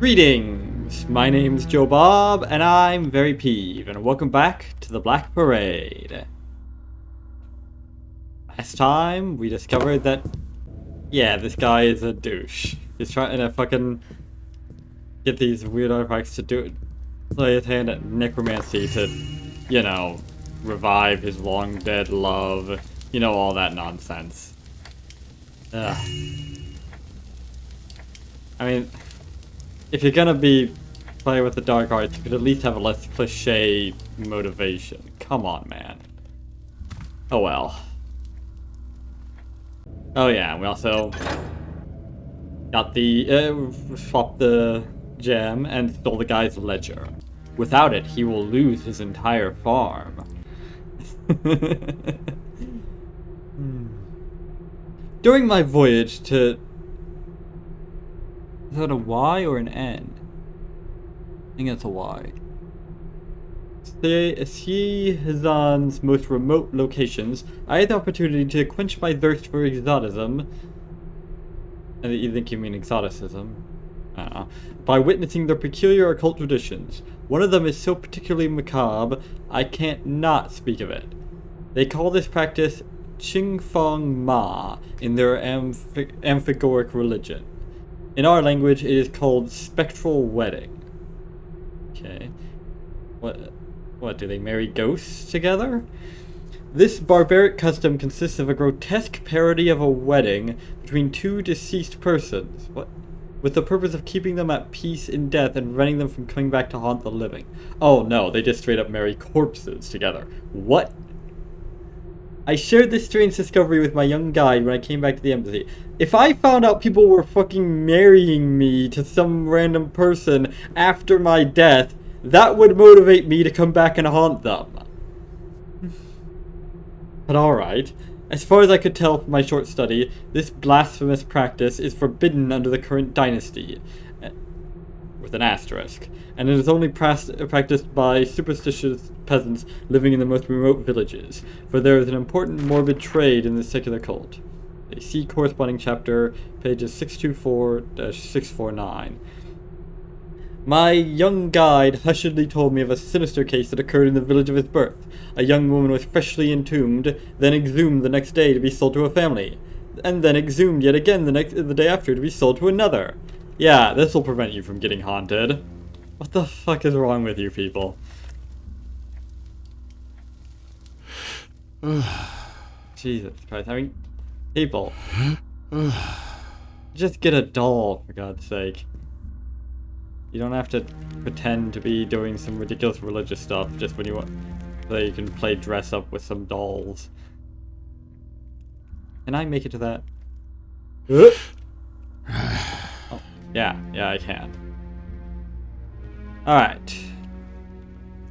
Greetings! My name's Joe Bob, and I'm very peeved, and welcome back to the Black Parade. Last time, we discovered that, yeah, this guy is a douche. He's trying to fucking get these weird artifacts to play his hand at necromancy to, you know, revive his long-dead love. You know, all that nonsense. Ugh. I mean, if you're gonna be playing with the dark arts, you could at least have a less cliche motivation. Come on, man. Oh well. Oh yeah, we also got the, swapped the gem and stole the guy's ledger. Without it, he will lose his entire farm. During my voyage to... Is that a Y or an N? I think it's a Y. Hazan's most remote locations, I had the opportunity to quench my thirst for exoticism. And you think you mean exoticism? By witnessing their peculiar occult traditions. One of them is so particularly macabre, I can't not speak of it. They call this practice Ching Feng Ma in their amphigoric religion. In our language, it is called spectral wedding. Okay. What, do they marry ghosts together? This barbaric custom consists of a grotesque parody of a wedding between two deceased persons. What? With the purpose of keeping them at peace in death and preventing them from coming back to haunt the living. Oh no, they just straight up marry corpses together. What? I shared this strange discovery with my young guide when I came back to the embassy. If I found out people were fucking marrying me to some random person after my death, that would motivate me to come back and haunt them. But alright. As far as I could tell from my short study, this blasphemous practice is forbidden under the current dynasty. With an asterisk. And it is only practiced by superstitious peasants living in the most remote villages, for there is an important morbid trade in this secular cult. See corresponding chapter, pages 624-649. My young guide hushedly told me of a sinister case that occurred in the village of his birth. A young woman was freshly entombed, then exhumed the next day to be sold to a family, and then exhumed yet again the day after to be sold to another. Yeah, this will prevent you from getting haunted. What the fuck is wrong with you people? Jesus Christ, I mean, people. Just get a doll, for God's sake. You don't have to pretend to be doing some ridiculous religious stuff just when you want, so you can play dress up with some dolls. Can I make it to that? Oh, yeah, I can. Alright.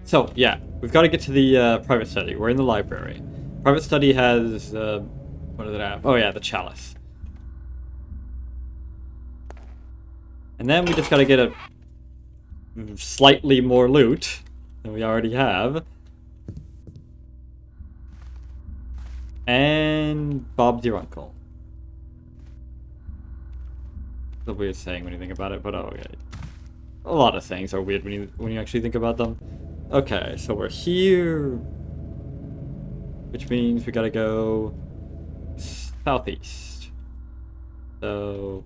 So, yeah, we've got to get to the private study. We're in the library. Private study has, what does it have? Oh yeah, the chalice. And then we just got to get a slightly more loot than we already have. And Bob's your uncle. It's a weird saying when you think about it, but oh, okay. A lot of things are weird when you actually think about them. Okay, so we're here, which means we gotta go southeast. So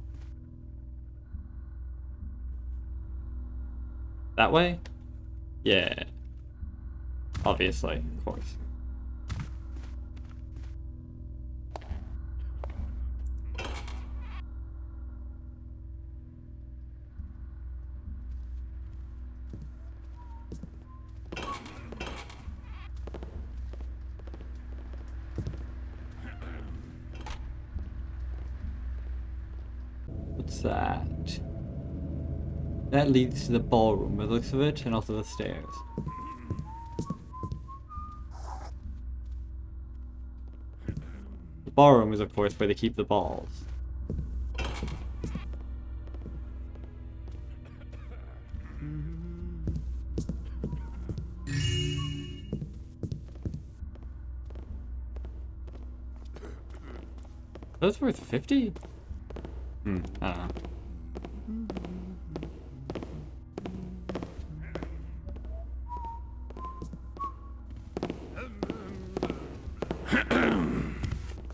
that way? Yeah. Obviously, of course. What's that? That leads to the ballroom, by the looks of it, and also the stairs. The ballroom is, of course, where they keep the balls. That's worth 50? I don't know.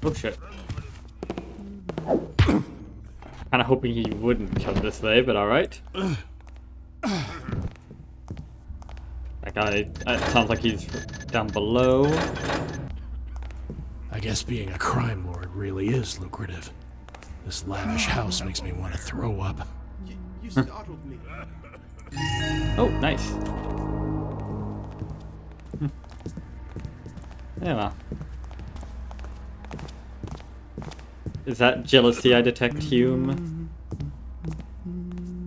Oh shit. Kinda hoping he wouldn't come this way, but alright. That guy, it sounds like he's down below. I guess being a crime lord really is lucrative. This lavish house makes me want to throw up. You startled me. Oh, nice. Yeah, well. Is that jealousy I detect, Hume?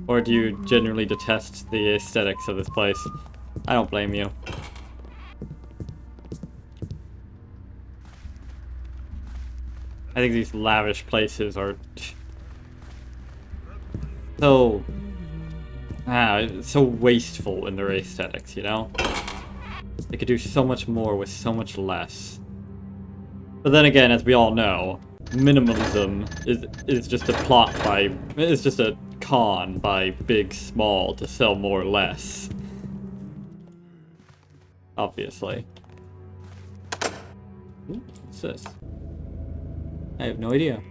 Or do you genuinely detest the aesthetics of this place? I don't blame you. I think these lavish places are so so wasteful in their aesthetics, you know? They could do so much more with so much less. But then again, as we all know, minimalism is just a plot by it's just a con by big small to sell more or less. Obviously. Ooh, what's this? I have no idea.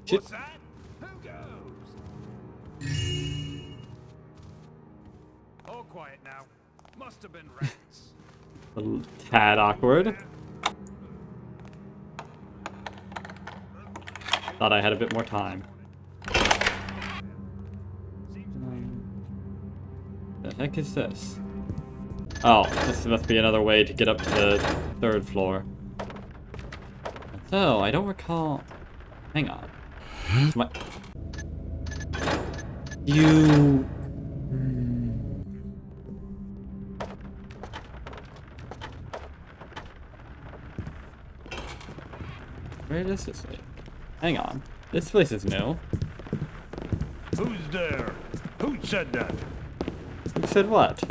Shit. What's that? Who goes? All quiet now. Must have been rats. A little tad awkward. Thought I had a bit more time. The heck is this? Oh, this must be another way to get up to the 3rd floor. So, I don't recall... Hang on. You... Where does this lead? Hang on. This place is new. Who's there? Who said that? Who said what?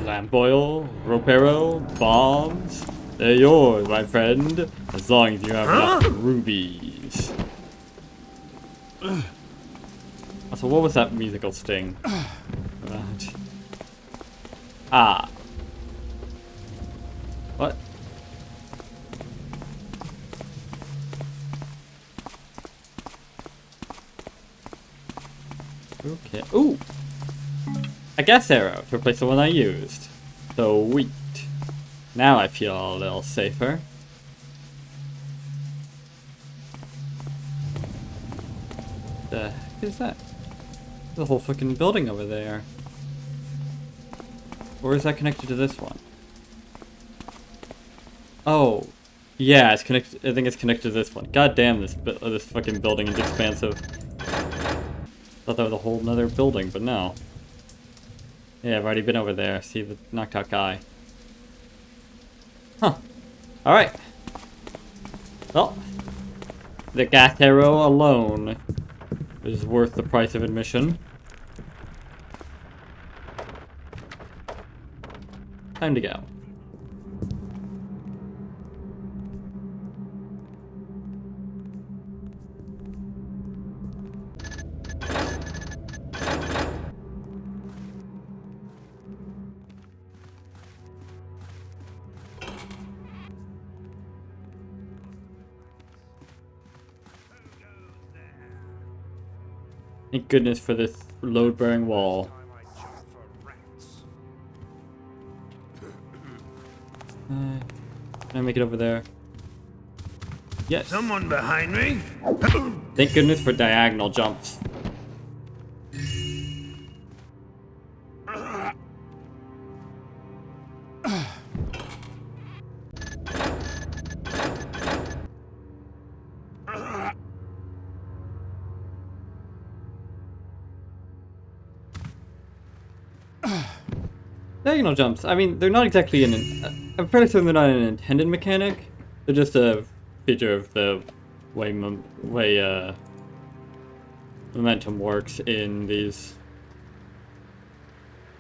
Lamp oil, ropero, bombs. They're yours, my friend, as long as you have enough rubies. So what was that musical sting? Ah. What? Okay. Ooh! A gas arrow to replace the one I used. Sweet. Now I feel a little safer. The heck is that? The whole fucking building over there. Or is that connected to this one? Oh. Yeah, it's connected. I think it's connected to this one. God damn, this fucking building is expansive. Thought that was a whole nother building, but no. Yeah, I've already been over there. See the knocked out guy. Huh. Alright. Well, the gas arrow alone is worth the price of admission. Time to go. Thank goodness for this load-bearing wall. Time I check for rats. Can I make it over there? Yes. Someone behind me? Thank goodness for diagonal jumps. Diagonal jumps, I mean, they're not exactly I'm fairly certain they're not an intended mechanic. They're just a feature of the way momentum works in these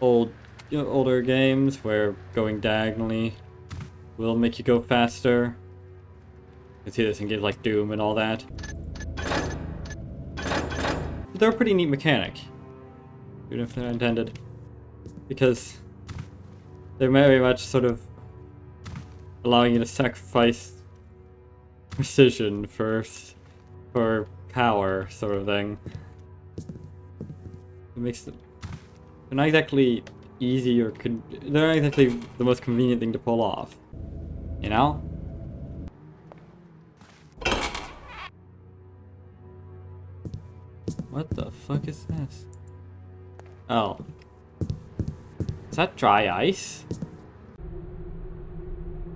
older games where going diagonally will make you go faster. You can see this in games like Doom and all that. But they're a pretty neat mechanic, even if they're intended, because they're very much sort of allowing you to sacrifice precision for power, sort of thing. It makes them, they're not exactly easy they're not exactly the most convenient thing to pull off, you know? What the fuck is this? Oh. Is that dry ice?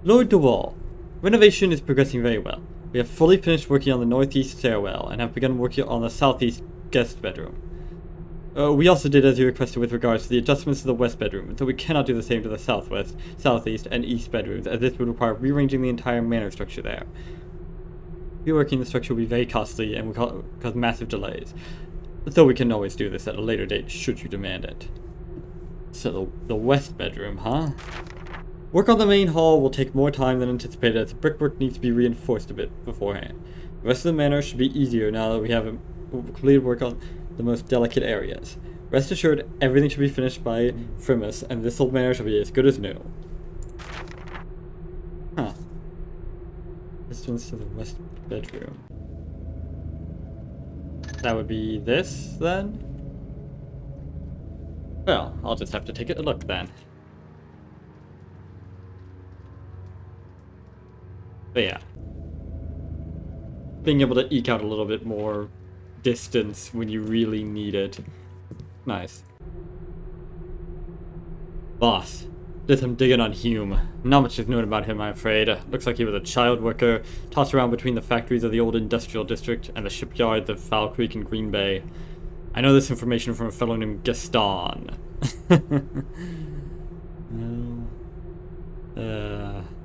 Lord DeWall. Renovation is progressing very well. We have fully finished working on the northeast stairwell and have begun working on the southeast guest bedroom. We also did as you requested with regards to the adjustments to the west bedroom, though we cannot do the same to the southwest, southeast, and east bedrooms, as this would require rearranging the entire manor structure there. Reworking the structure will be very costly and will cause massive delays, though we can always do this at a later date should you demand it. So the west bedroom, huh? Work on the main hall will take more time than anticipated, as the brickwork needs to be reinforced a bit beforehand. The rest of the manor should be easier now that we have completed work on the most delicate areas. Rest assured, everything should be finished by Frimus, and this old manor shall be as good as new. Huh. Distance to the west bedroom. That would be this, then? Well, I'll just have to take a look, then. But yeah. Being able to eke out a little bit more distance when you really need it. Nice. Boss. Did some digging on Hume. Not much is known about him, I'm afraid. Looks like he was a child worker, tossed around between the factories of the old industrial district and the shipyards of Foul Creek and Green Bay. I know this information from a fellow named Gaston.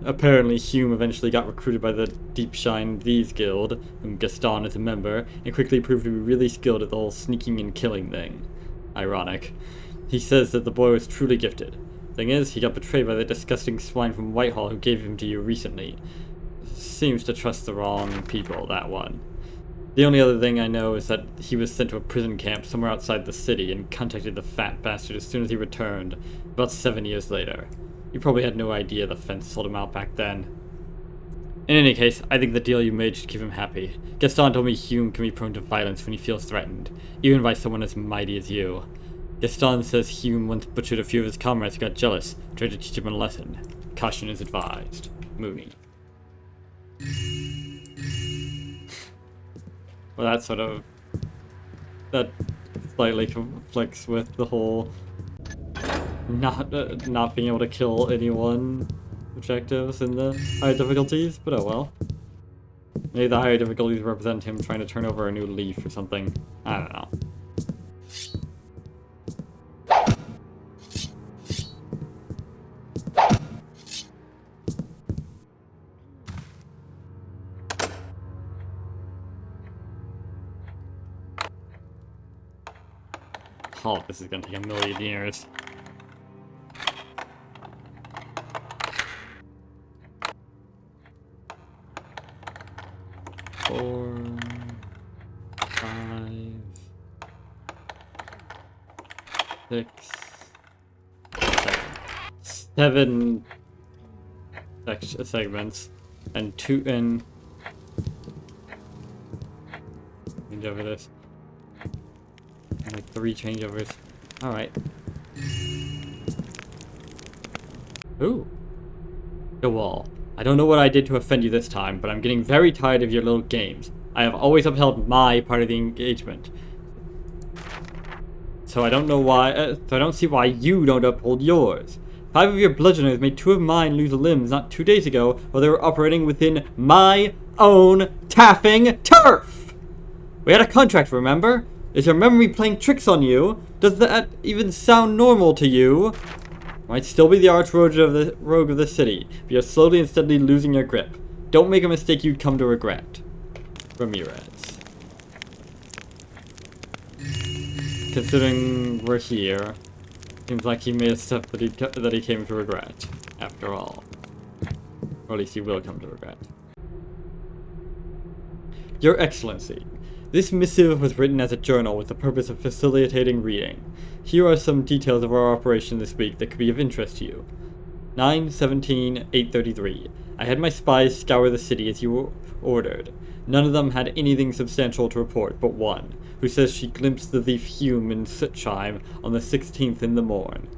Apparently Hume eventually got recruited by the Deepshine Thieves Guild, whom Gaston is a member, and quickly proved to be really skilled at the whole sneaking and killing thing. Ironic. He says that the boy was truly gifted. Thing is, he got betrayed by the disgusting swine from Whitehall who gave him to you recently. Seems to trust the wrong people, that one. The only other thing I know is that he was sent to a prison camp somewhere outside the city and contacted the fat bastard as soon as he returned, about 7 years later. You probably had no idea the fence sold him out back then. In any case, I think the deal you made should keep him happy. Gaston told me Hume can be prone to violence when he feels threatened, even by someone as mighty as you. Gaston says Hume once butchered a few of his comrades who got jealous, tried to teach him a lesson. Caution is advised. Mooney. Well, that slightly conflicts with the whole not being able to kill anyone objectives in the higher difficulties, but oh well. Maybe the higher difficulties represent him trying to turn over a new leaf or something. I don't know. Oh, this is gonna take a million years. Four, 5, 6, 7 segments, and 2 and change over this. And like 3 changeovers. Alright. Ooh. The wall. I don't know what I did to offend you this time, but I'm getting very tired of your little games. I have always upheld my part of the engagement. So I don't know why, so I don't see why you don't uphold yours. 5 of your bludgeoners made 2 of mine lose limbs not 2 days ago, while they were operating within my own taffing turf! We had a contract, remember? Is your memory playing tricks on you? Does that even sound normal to you? might still be the arch rogue of the city, but you're slowly and steadily losing your grip. Don't make a mistake you'd come to regret. Ramirez. Considering we're here, seems like he made a step that he came to regret, after all. Or at least he will come to regret. Your Excellency, this missive was written as a journal with the purpose of facilitating reading. Here are some details of our operation this week that could be of interest to you. 9/17/833. I had my spies scour the city as you ordered. None of them had anything substantial to report but one, who says she glimpsed the thief Hume in Sutchheim on the 16th in the morn.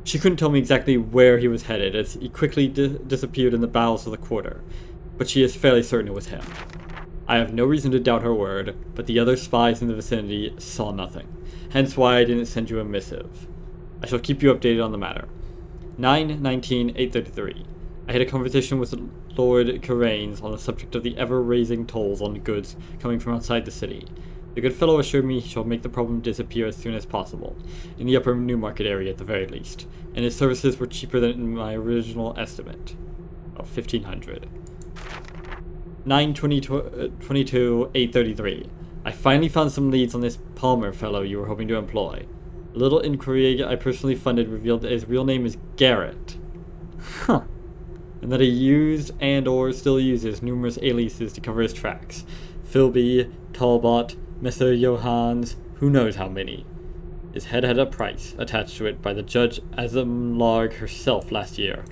She couldn't tell me exactly where he was headed, as he quickly disappeared in the bowels of the quarter, but she is fairly certain it was him. I have no reason to doubt her word, but the other spies in the vicinity saw nothing, hence why I didn't send you a missive. I shall keep you updated on the matter. 9/19/833. I had a conversation with Lord Karanes on the subject of the ever-raising tolls on goods coming from outside the city. The good fellow assured me he shall make the problem disappear as soon as possible, in the upper Newmarket area at the very least, and his services were cheaper than in my original estimate. 1,500. 9/22/833. I finally found some leads on this Palmer fellow you were hoping to employ. A little inquiry I personally funded revealed that his real name is Garrett. Huh. And that he used and or still uses numerous aliases to cover his tracks. Philby, Talbot, Messer Johans, who knows how many. His head had a price attached to it by the Judge Azamlarg herself last year,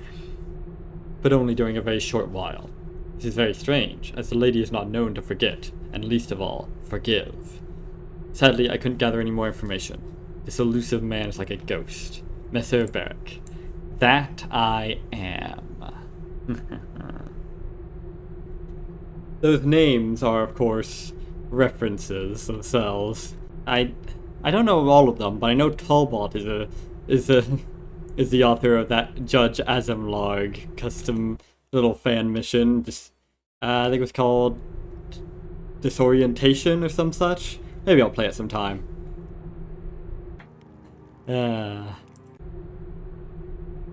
but only during a very short while. This is very strange, as the lady is not known to forget, and least of all, forgive. Sadly, I couldn't gather any more information. This elusive man is like a ghost. Messer Berek. That I am. Those names are, of course, references themselves. I don't know all of them, but I know Talbot is the author of that Judge Azamlarg custom little fan mission. I think it was called Disorientation or some such. Maybe I'll play it sometime.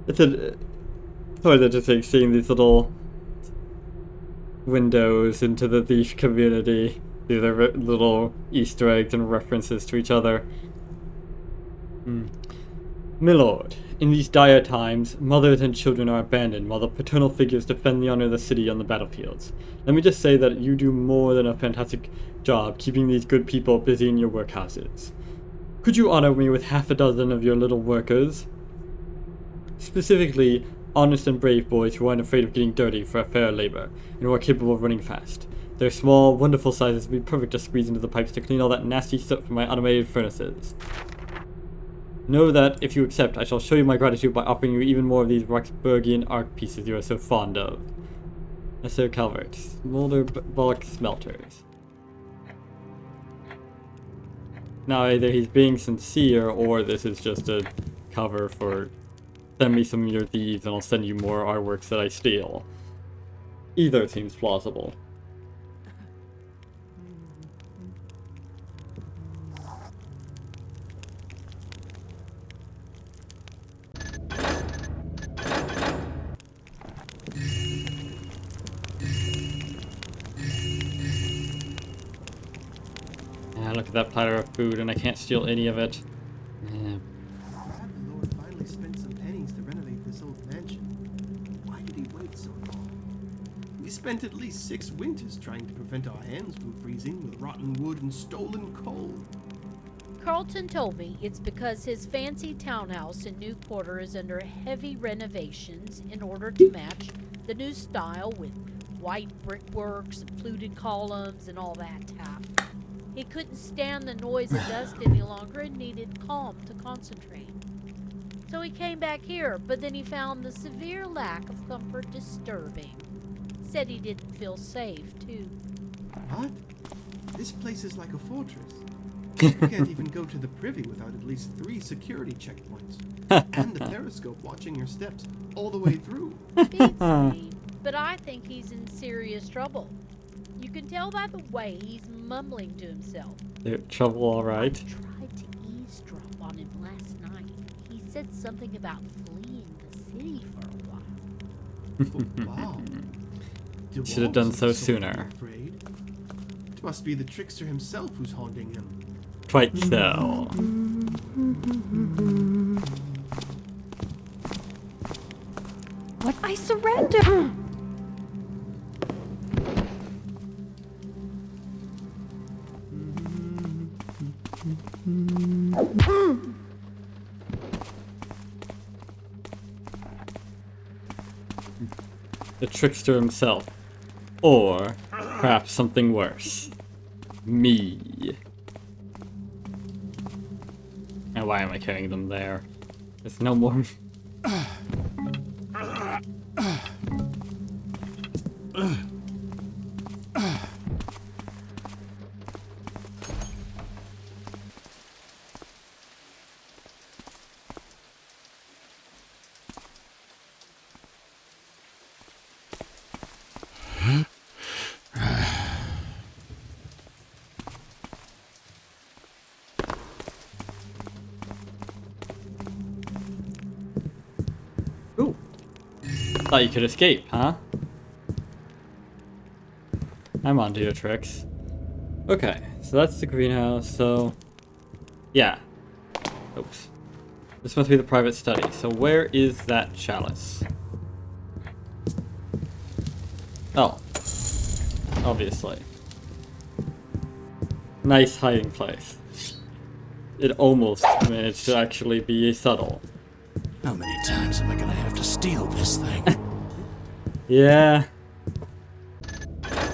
It's always interesting seeing these little windows into the thief community through their little Easter eggs and references to each other. Milord, in these dire times, mothers and children are abandoned while the paternal figures defend the honor of the city on the battlefields. Let me just say that you do more than a fantastic job keeping these good people busy in your workhouses. Could you honor me with half a dozen of your little workers? Specifically, honest and brave boys who aren't afraid of getting dirty for a fair labor, and who are capable of running fast. Their small, wonderful sizes would be perfect to squeeze into the pipes to clean all that nasty soot from my automated furnaces. Know that, if you accept, I shall show you my gratitude by offering you even more of these Roxburghian arc pieces you are so fond of. Messer Calvert, Smolder Bulk Smelters. Now, either he's being sincere, or this is just a cover for send me some of your thieves and I'll send you more artworks that I steal. Either seems plausible. Look at that platter of food and I can't steal any of it. Glad the Lord finally spent some pennies to renovate this old mansion. Why did he wait so long? We spent at least 6 winters trying to prevent our hands from freezing with rotten wood and stolen coal. Carlton told me it's because his fancy townhouse in New Quarter is under heavy renovations in order to match the new style with white brickworks and fluted columns and all that stuff. He couldn't stand the noise and dust any longer and needed calm to concentrate. So he came back here, but then he found the severe lack of comfort disturbing. Said he didn't feel safe, too. What? This place is like a fortress. You can't even go to the privy without at least 3 security checkpoints. And the periscope watching your steps all the way through. Beats me, but I think he's in serious trouble. You can tell by the way he's mumbling to himself. Trouble, alright. I tried to eavesdrop on him last night. He said something about fleeing the city for a while. But wow. De Should have Walt done isn't so something sooner. I'm afraid. It must be the trickster himself who's haunting him. Quite so. What? I surrender! The trickster himself. Or perhaps something worse. Me. And why am I carrying them there? There's no more. Ooh. Thought you could escape, huh? I'm onto your tricks. Okay, so that's the greenhouse, so... Yeah. Oops. This must be the private study. So where is that chalice? Oh. Obviously. Nice hiding place. It almost managed to actually be subtle. How many times am I gonna have to steal this thing? Yeah.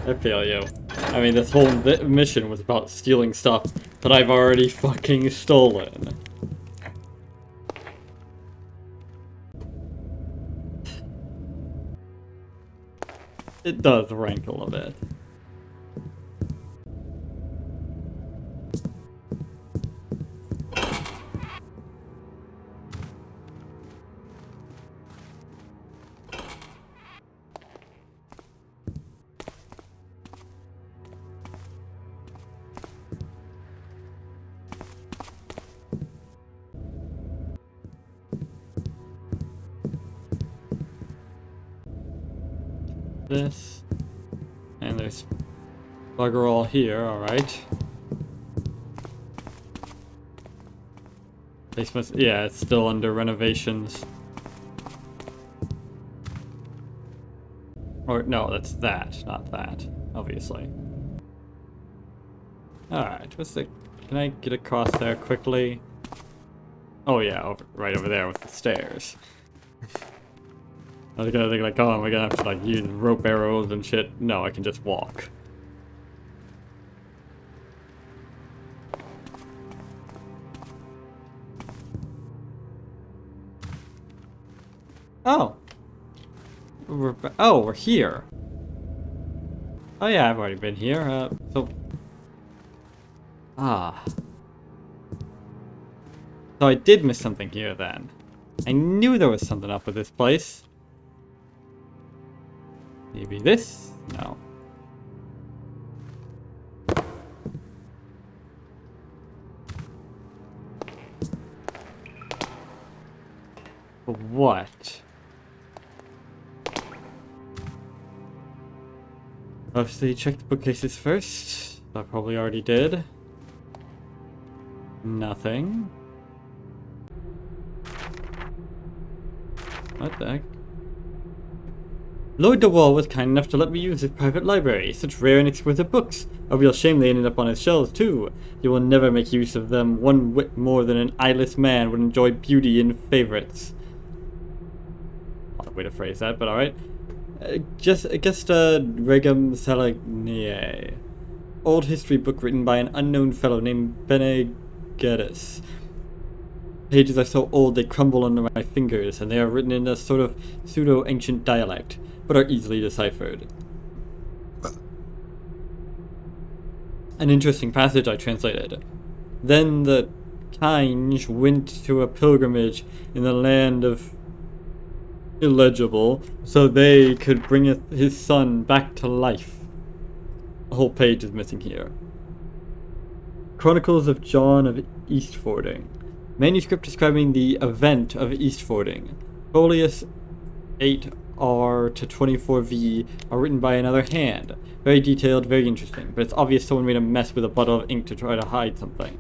I feel you. I mean, this whole mission was about stealing stuff that I've already fucking stolen. It does rankle a bit. This. And there's bugger all here, alright. Yeah, it's still under renovations. Or, no, that's that, not that, obviously. Alright, what's the... Can I get across there quickly? Oh yeah, right over there with the stairs. I was gonna think like, oh, am I gonna have to like use rope arrows and shit? No, I can just walk. Oh. We're here. Oh yeah, I've already been here. Ah. So I did miss something here then. I knew there was something up with this place. Maybe this? No. But what? Obviously, check the bookcases first. I probably already did. Nothing. What the heck? Lord de Wall was kind enough to let me use his private library. Such rare and exquisite books. A real shame they ended up on his shelves, too. He will never make use of them one whit more than an eyeless man would enjoy beauty in favorites. Odd way to phrase that, but alright. Augusta Regum Saligny. Old history book written by an unknown fellow named Bene Gesserit. Pages are so old they crumble under my fingers, and they are written in a sort of pseudo-ancient dialect, but are easily deciphered. An interesting passage I translated. Then the Kinge went to a pilgrimage in the land of illegible, so they could bring his son back to life. A whole page is missing here. Chronicles of John of Eastfording. Manuscript describing the event of Eastfording. Folius 8R to 24V are written by another hand. Very detailed, very interesting, but it's obvious someone made a mess with a bottle of ink to try to hide something.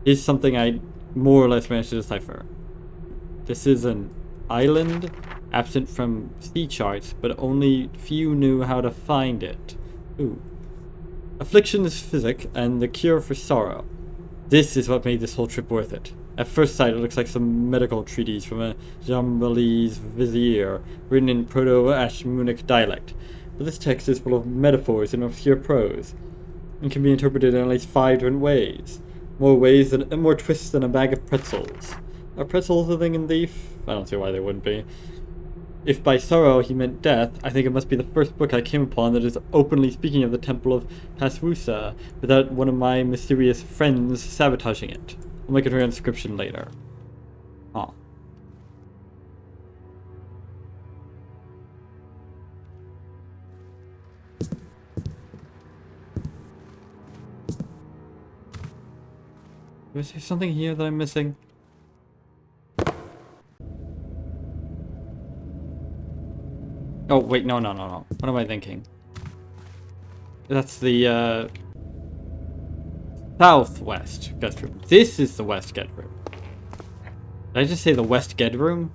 Here's something I more or less managed to decipher. This is an island, absent from sea charts, but only few knew how to find it. Ooh. Affliction is physic, and the cure for sorrow. This is what made this whole trip worth it. At first sight, it looks like some medical treatise from a Jambhalese vizier, written in Proto-Ashmunic dialect. But this text is full of metaphors and obscure prose, and can be interpreted in at least 5 different ways. More twists than a bag of pretzels. Are pretzels a thing in Thief? I don't see why they wouldn't be. If by sorrow he meant death, I think it must be the first book I came upon that is openly speaking of the Temple of Paswusa, without one of my mysterious friends sabotaging it. I'll make a transcription later. Huh. Is there something here that I'm missing? Oh, wait, no. What am I thinking? That's the, southwest guest room. This is the west guest room. Did I just say the west guest room?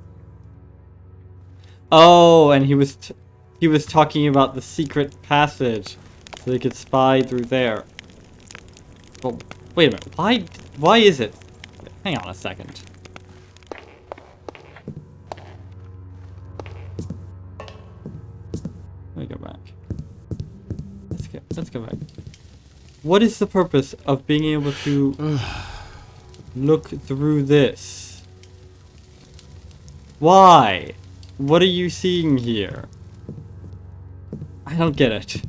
Oh, and he was talking about the secret passage, so they could spy through there. Well, wait a minute. Why is it? Hang on a second. Let me go back. Let's go back. What is the purpose of being able to look through this? Why? What are you seeing here? I don't get it.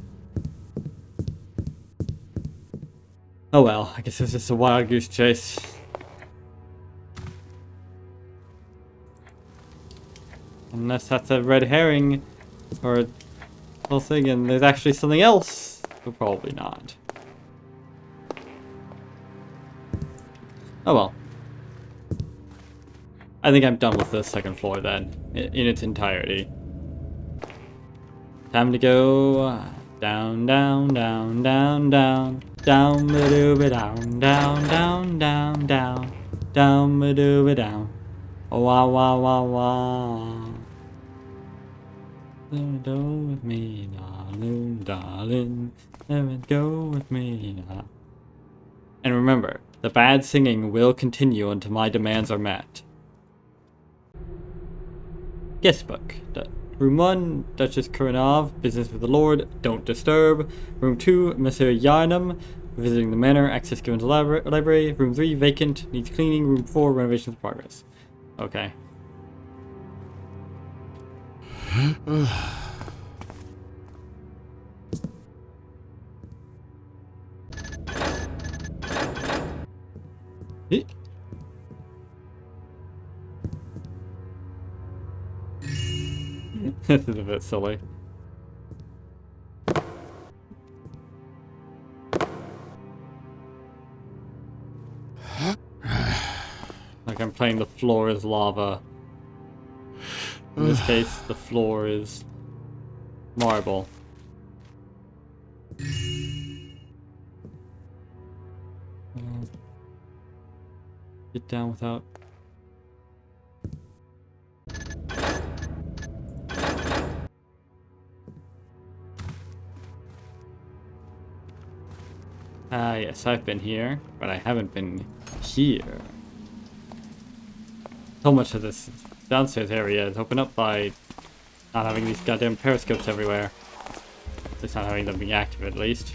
Oh well, I guess it was just a wild goose chase. Unless that's a red herring or a whole thing and there's actually something else, but probably not. Oh well. I think I'm done with the second floor then, in its entirety. Time to go down, down, down, down, down, down, ba-doo-ba, down, down, down, down, down, down, ba-doo-ba, down. Wah, wah, wah, wah. Go with me, darling, darling. Go with me now. And remember, the bad singing will continue until my demands are met. Guest book. Room 1, Duchess Kuranov, business with the Lord, don't disturb. Room 2, Monsieur Yarnum, visiting the manor, access given to library. Room 3, vacant, needs cleaning. Room 4, renovations in progress. Okay. This is a bit silly. Like I'm playing the floor is lava. In this case, the floor is marble. Get down without... Ah, yes, I've been here, but I haven't been here. So much of this downstairs area is opened up by not having these goddamn periscopes everywhere. At least not having them being active, at least.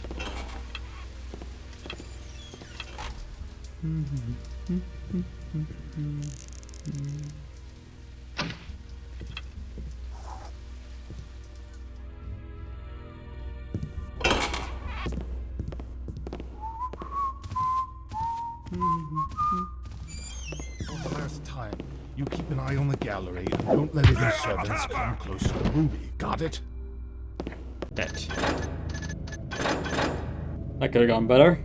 For the last time, you keep an eye on the gallery and don't let any servants come close to the ruby. Got it? That could have gone better.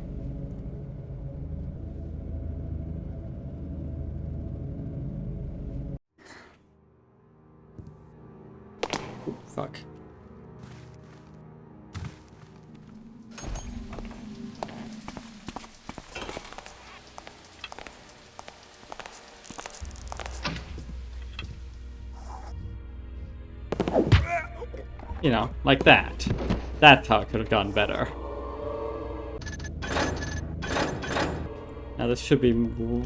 fuck. You know, like that. That's how it could have gone better. Now this should be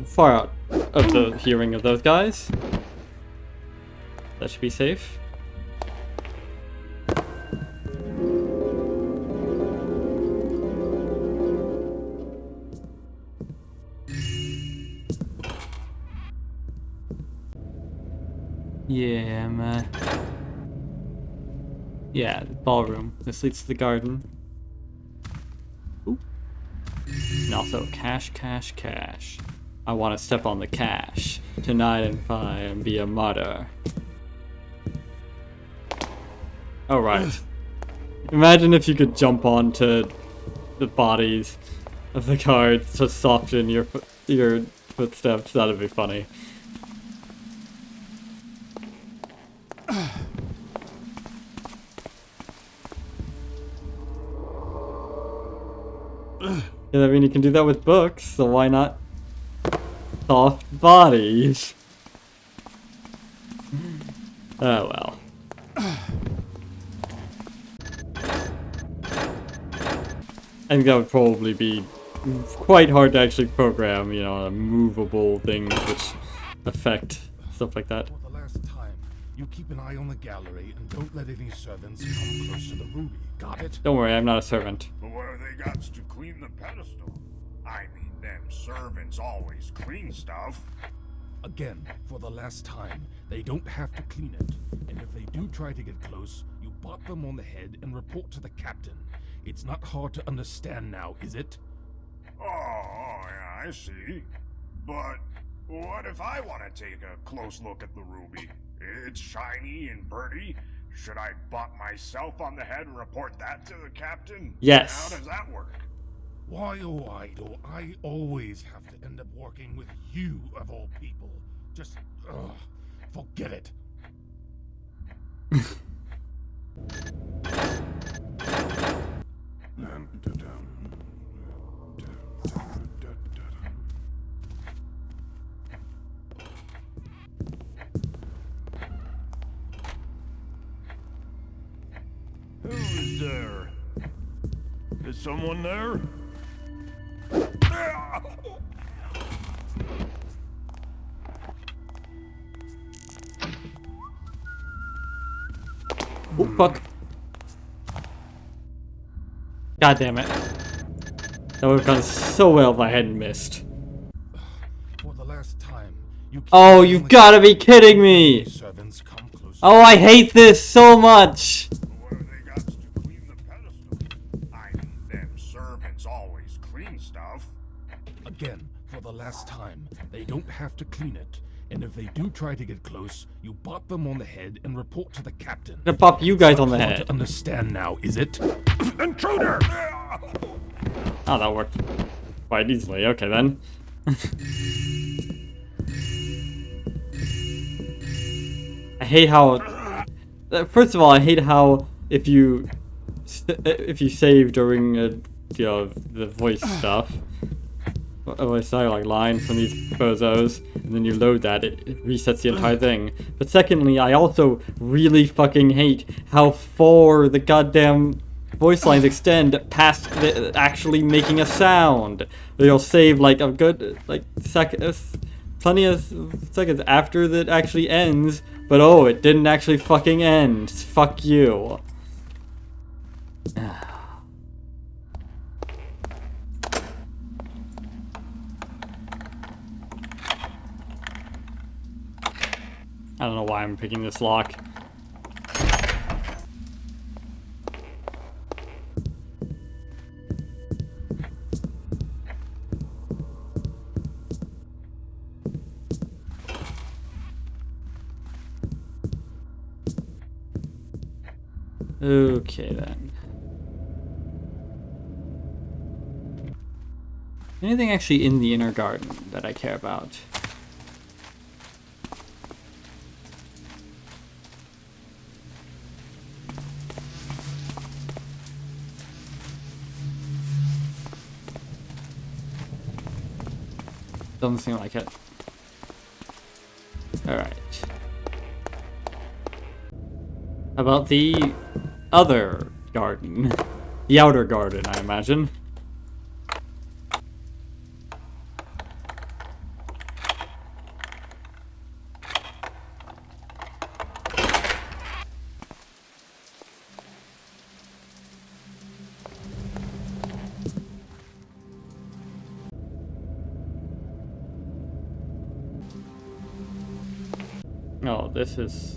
far out of the hearing of those guys. That should be safe. Yeah, man. Yeah, ballroom. This leads to the garden. Ooh. And also cash, cash, cash. I want to step on the cash tonight and be a martyr. Alright. Imagine if you could jump onto the bodies of the guards to soften your footsteps. That'd be funny. Yeah, I mean, you can do that with books, so why not soft bodies? Oh well. I think that would probably be quite hard to actually program, you know, movable things which affect stuff like that. For the last time, you keep an eye on the gallery and don't let any servants come close to the ruby. Got it? Don't worry, I'm not a servant. But what have they got to clean the pedestal? I mean, them servants always clean stuff. Again, for the last time, they don't have to clean it. And if they do try to get close, you bop them on the head and report to the captain. It's not hard to understand now, is it? Oh, yeah, I see. But what if I want to take a close look at the ruby? It's shiny and pretty. Should I bop myself on the head and report that to the captain? Yes. How does that work? Why, oh, why do I always have to end up working with you, of all people? Just, forget it. Who is there? Is someone there? Oh, fuck. God damn it. That would have gone so well if I hadn't missed. For the last time, you keep Oh, an eye you've on the got to be gallery. kidding me! Servants come close. Oh, I hate this so much! What have they got to clean the pedestal? I mean, them servants always clean stuff. Again, for the last time, they don't have to clean it. And if they do try to get close, you bop them on the head and report to the captain. I'm gonna pop you guys It's on not the hard head. to understand now, is it? Intruder! Oh, that worked quite easily. Okay, then. I hate how... First of all, I hate how if you save during you know, the voice stuff, voice dialogue line from these bozos, and then you load that, it resets the entire thing. But secondly, I also really fucking hate how far the goddamn voice lines extend past actually making a sound. They'll save like a good plenty of seconds after that actually ends, but oh, it didn't actually fucking end. Fuck you. I don't know why I'm picking this lock. Okay then. Anything actually in the inner garden that I care about? Doesn't seem like it. Alright. How about the other garden? The outer garden, I imagine. Oh, this is...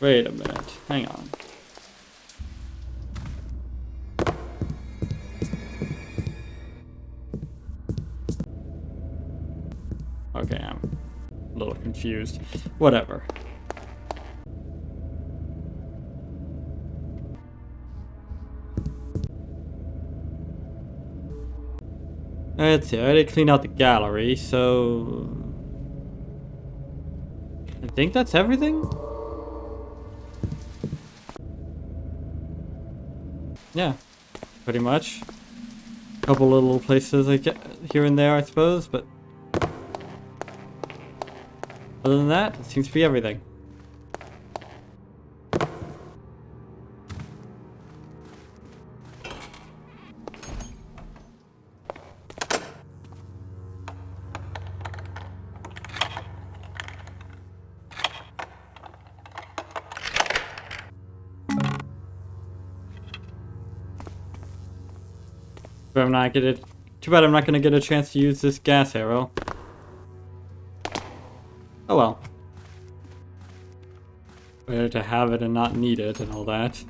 Wait a minute. Hang on. Okay, I'm a little confused. Whatever. Let's see, I already cleaned out the gallery, so... I think that's everything? Yeah, pretty much. Couple little places I get here and there, I suppose, but... Other than that, it seems to be everything. But I'm not gonna... Too bad I'm not gonna get a chance to use this gas arrow. Oh well. Better to have it and not need it and all that.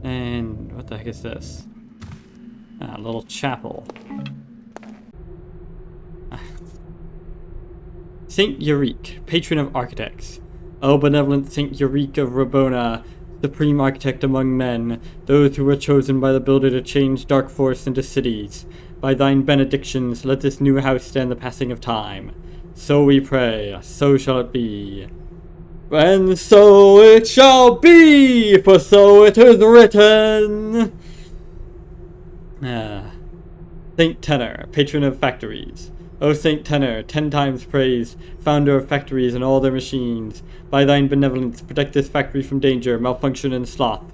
And what the heck is this? Ah, a little chapel. Saint Eureka, patron of architects. O benevolent Saint Eureka of Rabona, supreme architect among men, those who were chosen by the builder to change dark forests into cities. By thine benedictions, let this new house stand the passing of time. So we pray, so shall it be. And so it shall be, for so it is written. Saint Tenor, patron of factories. O Saint Tenor, 10 times praised, founder of factories and all their machines, by thine benevolence protect this factory from danger, malfunction, and sloth,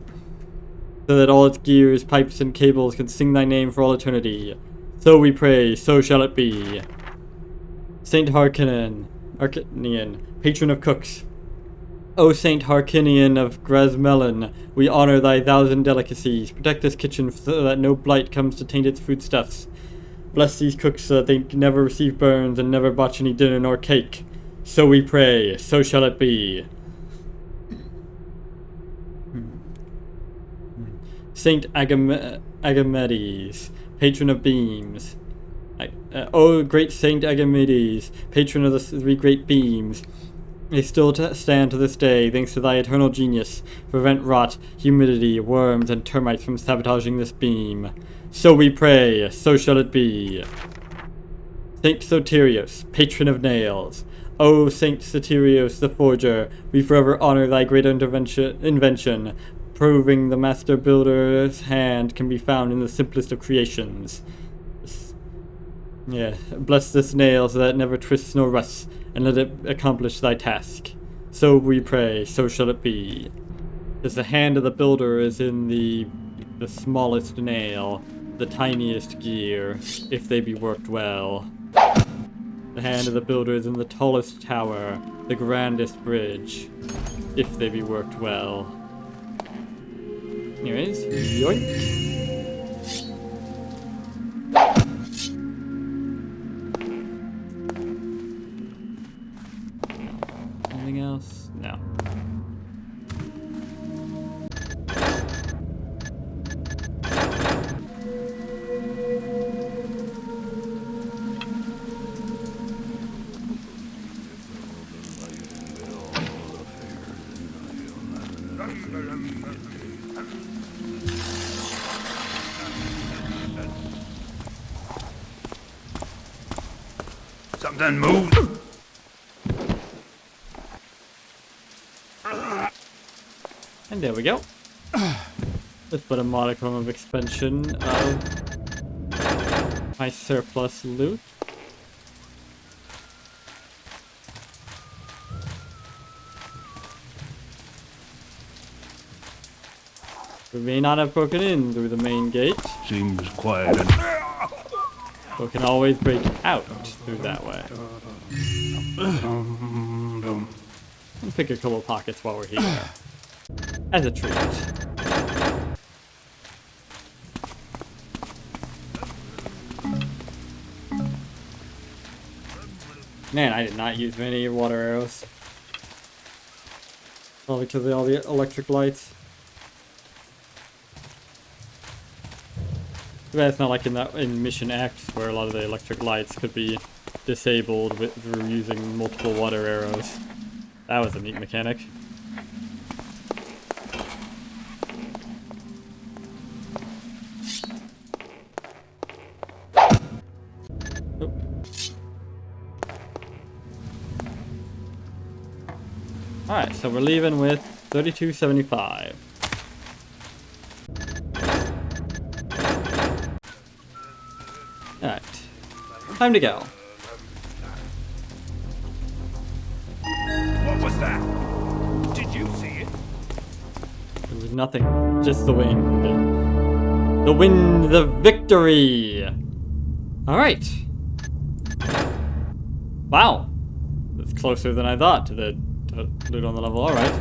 so that all its gears, pipes, and cables can sing thy name for all eternity. So we pray, so shall it be. Saint Harkinian, patron of cooks. O Saint Harkinian of Grasmelin, we honor thy 1,000 delicacies. Protect this kitchen so that no blight comes to taint its foodstuffs. Bless these cooks so that they never receive burns and never botch any dinner nor cake. So we pray, so shall it be. Saint Agamedes, patron of beams. O great Saint Agamedes, patron of the 3 great beams. They still stand to this day, thanks to thy eternal genius, to prevent rot, humidity, worms, and termites from sabotaging this beam. So we pray, so shall it be. Saint Soterios, patron of nails. O Saint Soterios the forger, we forever honor thy great invention, proving the master builder's hand can be found in the simplest of creations. Yeah, bless this nail so that it never twists nor rusts, and let it accomplish thy task. So we pray, so shall it be. As the hand of the builder is in the smallest nail, the tiniest gear, if they be worked well. The hand of the builder is in the tallest tower, the grandest bridge, if they be worked well. Anyways, yoink. Anything else? No. Something moved. And there we go. Let's put a modicum of expansion of my surplus loot. We may not have broken in through the main gate, Seems quiet and but we can always break out through that way. And pick a couple of pockets while we're here. As a treat. Man, I did not use many water arrows. Probably because of all the electric lights. But it's not like in Mission X where a lot of the electric lights could be disabled through using multiple water arrows. That was a neat mechanic. Oop. Alright, so we're leaving with 3275. Alright. Time to go. What was that? Did you see it? There was nothing. Just the wind. The wind of victory! Alright. Wow. That's closer than I thought to the loot on the level. Alright.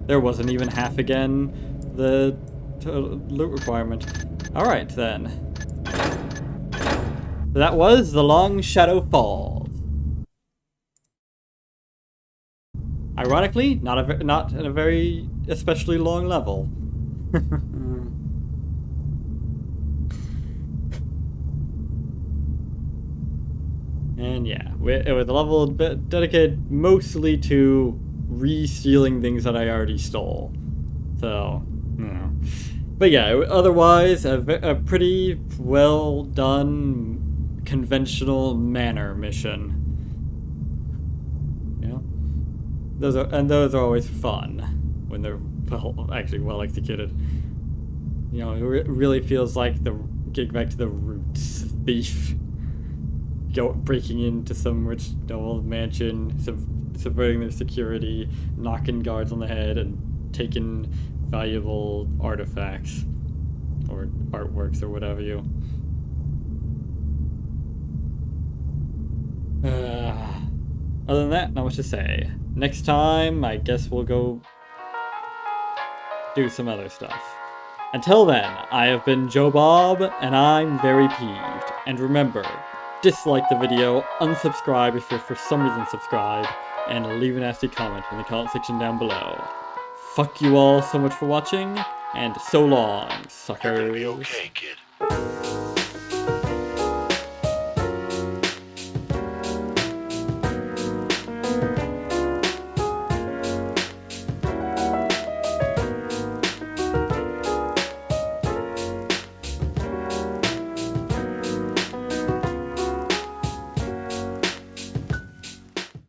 There wasn't even half again the loot requirement. Alright then. That was the Long Shadow Falls. Ironically, not in a very especially long level. And yeah, it was a level dedicated mostly to re-stealing things that I already stole. So, you know. But yeah, otherwise, a pretty well done conventional manor mission. Yeah, those are always fun when they're actually well executed. You know, it really feels like getting back to the roots. Thief, breaking into some rich noble mansion, subverting their security, knocking guards on the head, and taking valuable artifacts or artworks or whatever you. Other than that, not much to say. Next time, I guess we'll go do some other stuff. Until then, I have been Joe Bob, and I'm very peeved. And remember, dislike the video, unsubscribe if you're for some reason subscribed, and leave a nasty comment in the comment section down below. Fuck you all so much for watching, and so long, suckers. you're gonna be okay, kid.